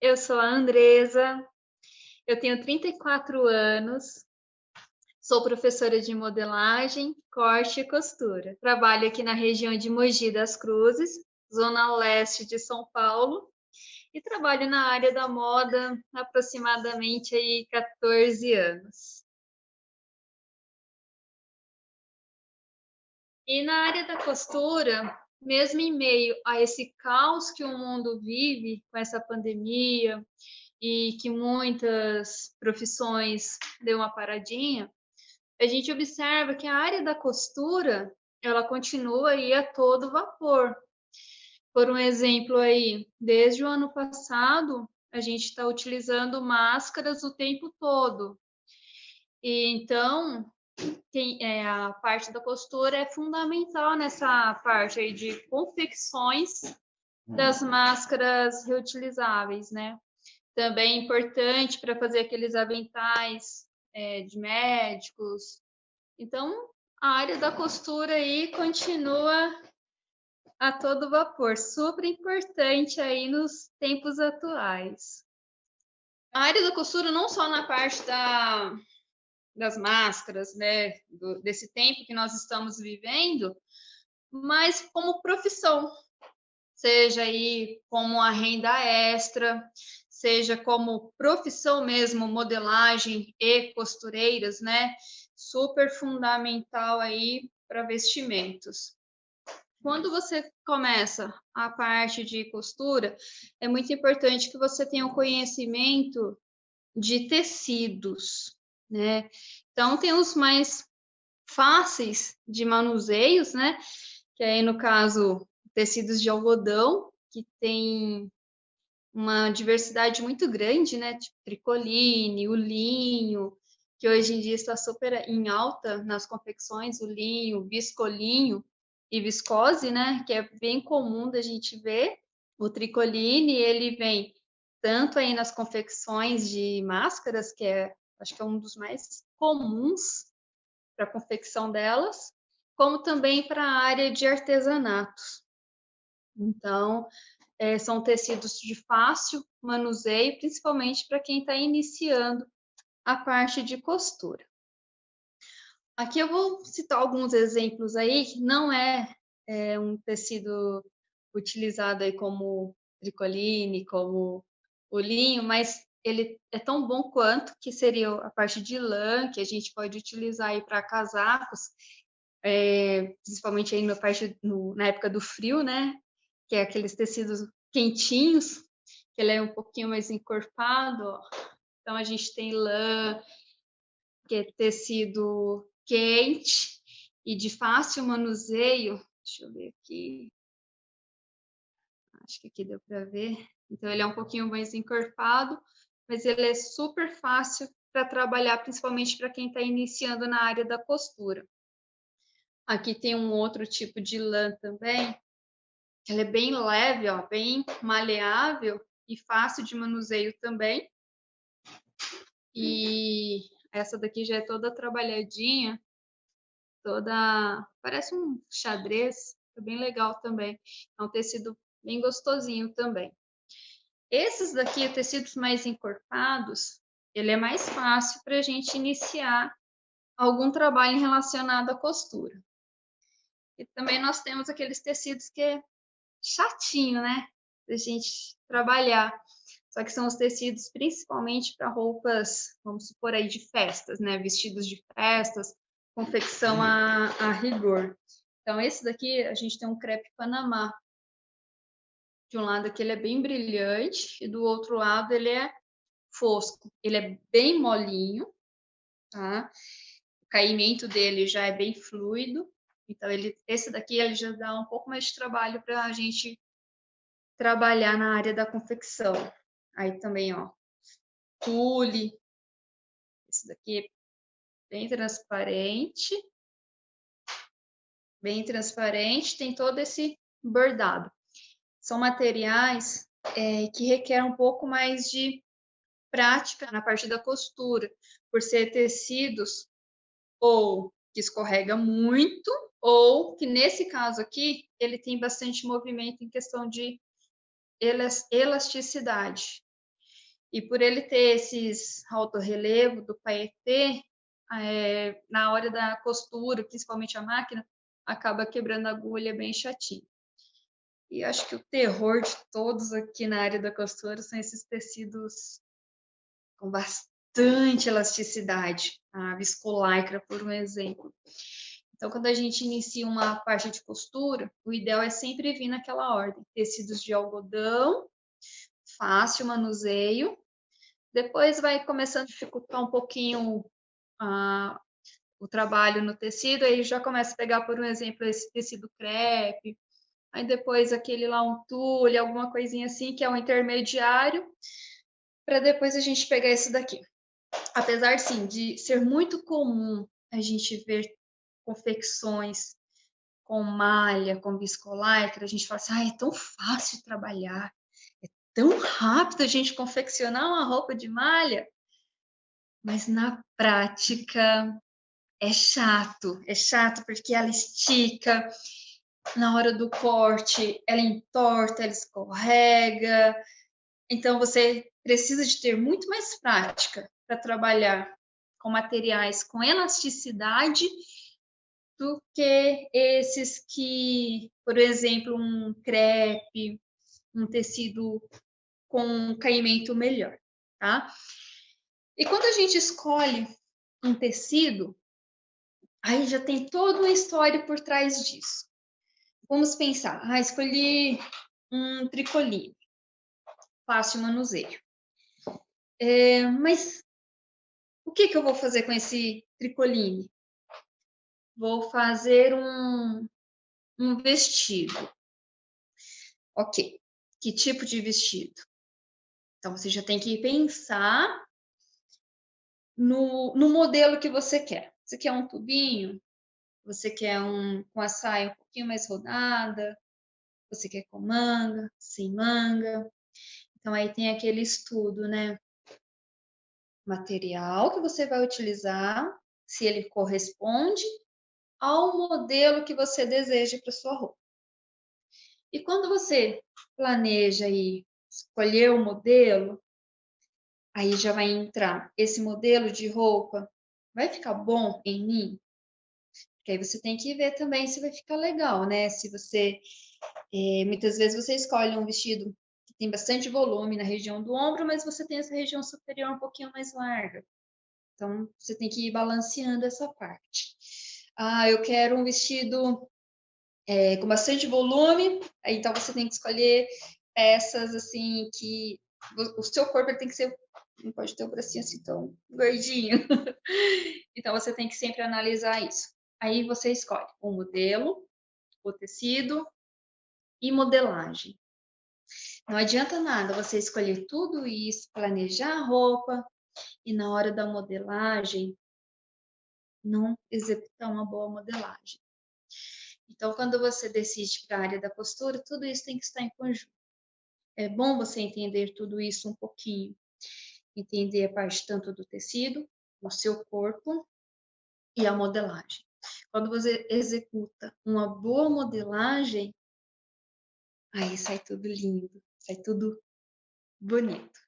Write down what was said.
eu sou a Andresa, eu tenho 34 anos, sou professora de modelagem, corte e costura. Trabalho aqui na região de Mogi das Cruzes, zona leste de São Paulo, e trabalho na área da moda há aproximadamente aí 14 anos. E na área da costura, mesmo em meio a esse caos que o mundo vive com essa pandemia e que muitas profissões deu uma paradinha, a gente observa que a área da costura, ela continua aí a todo vapor. Por um exemplo aí, desde o ano passado, a gente está utilizando máscaras o tempo todo. E então, a parte da costura é fundamental nessa parte aí de confecções das máscaras reutilizáveis, né? Também é importante para fazer aqueles aventais de médicos. Então, a área da costura aí continua a todo vapor, super importante aí nos tempos atuais. A área da costura não só na parte das máscaras, né, desse tempo que nós estamos vivendo, mas como profissão, seja aí como a renda extra, seja como profissão mesmo, modelagem e costureiras, né, super fundamental aí para vestimentos. Quando você começa a parte de costura, é muito importante que você tenha um conhecimento de tecidos, né? Então, tem os mais fáceis de manuseios, né? Que aí, no caso, tecidos de algodão, que tem uma diversidade muito grande, né? Tipo tricoline, o linho, que hoje em dia está super em alta nas confecções, o linho, viscolinho e viscose, né? Que é bem comum da gente ver. O tricoline, ele vem tanto aí nas confecções de máscaras, que acho que é um dos mais comuns para a confecção delas, como também para a área de artesanatos. Então, são tecidos de fácil manuseio, principalmente para quem está iniciando a parte de costura. Aqui eu vou citar alguns exemplos aí, que não é um tecido utilizado aí como tricoline, como o linho, mas ele é tão bom quanto, que seria a parte de lã, que a gente pode utilizar aí para casacos, principalmente aí na época do frio, né? Que é aqueles tecidos quentinhos, que ele é um pouquinho mais encorpado, ó. Então a gente tem lã, que é tecido quente e de fácil manuseio. Deixa eu ver aqui. Acho que aqui deu para ver. Então ele é um pouquinho mais encorpado, mas ele é super fácil para trabalhar, principalmente para quem está iniciando na área da costura. Aqui tem um outro tipo de lã também, que ela é bem leve, ó, bem maleável e fácil de manuseio também. E essa daqui já é toda trabalhadinha, parece um xadrez, é bem legal também. É um tecido bem gostosinho também. Esses daqui, tecidos mais encorpados, ele é mais fácil para a gente iniciar algum trabalho relacionado à costura. E também nós temos aqueles tecidos que é chatinho, né? Pra gente trabalhar. Só que são os tecidos principalmente para roupas, vamos supor aí, de festas, né? Vestidos de festas, confecção a rigor. Então, esse daqui, a gente tem um crepe Panamá. De um lado aqui ele é bem brilhante e do outro lado ele é fosco. Ele é bem molinho, tá? O caimento dele já é bem fluido. Então, esse daqui ele já dá um pouco mais de trabalho para a gente trabalhar na área da confecção. Aí também, ó, tule. Esse daqui é bem transparente. Bem transparente, tem todo esse bordado. São materiais que requerem um pouco mais de prática na parte da costura, por ser tecidos ou que escorrega muito, ou que nesse caso aqui, ele tem bastante movimento em questão de elasticidade. E por ele ter esses autorrelevo do paetê, na hora da costura, principalmente a máquina, acaba quebrando a agulha bem chatinho. E acho que o terror de todos aqui na área da costura são esses tecidos com bastante elasticidade, a viscolaicra, por um exemplo. Então, quando a gente inicia uma parte de costura, o ideal é sempre vir naquela ordem: tecidos de algodão, fácil manuseio. Depois vai começando a dificultar um pouquinho o trabalho no tecido, aí já começa a pegar, por um exemplo, esse tecido crepe, aí depois aquele lá, um tule, alguma coisinha assim, que é um intermediário, para depois a gente pegar esse daqui. Apesar, sim, de ser muito comum a gente ver confecções com malha, com viscolaicra, a gente fala assim, é tão fácil trabalhar, é tão rápido a gente confeccionar uma roupa de malha, mas na prática é chato porque ela estica, na hora do corte ela entorta, ela escorrega, então você precisa de ter muito mais prática para trabalhar com materiais com elasticidade do que esses que, por exemplo, um crepe, um tecido com um caimento melhor, tá? E quando a gente escolhe um tecido, aí já tem toda uma história por trás disso. Vamos pensar, escolhi um tricoline, fácil manuseio. Mas o que eu vou fazer com esse tricoline? Vou fazer um vestido. Ok, que tipo de vestido? Então, você já tem que pensar no modelo que você quer. Você quer um tubinho? Você quer com a saia um pouquinho mais rodada? Você quer com manga, sem manga? Então, aí tem aquele estudo, né? Material que você vai utilizar, se ele corresponde ao modelo que você deseja para sua roupa. E quando você planeja aí escolher o modelo, aí já vai entrar esse modelo de roupa, vai ficar bom em mim? Porque aí você tem que ver também se vai ficar legal, né? Se você, muitas vezes você escolhe um vestido que tem bastante volume na região do ombro, mas você tem essa região superior um pouquinho mais larga. Então, você tem que ir balanceando essa parte. Eu quero um vestido com bastante volume, então você tem que escolher peças assim que o seu corpo tem que ser, não pode ter o bracinho assim tão gordinho. Então você tem que sempre analisar isso. Aí você escolhe o modelo, o tecido e modelagem. Não adianta nada você escolher tudo isso, planejar a roupa e na hora da modelagem não executar uma boa modelagem. Então, quando você decide para a área da costura, tudo isso tem que estar em conjunto. É bom você entender tudo isso um pouquinho, entender a parte tanto do tecido, do seu corpo e a modelagem. Quando você executa uma boa modelagem, aí sai tudo lindo, sai tudo bonito.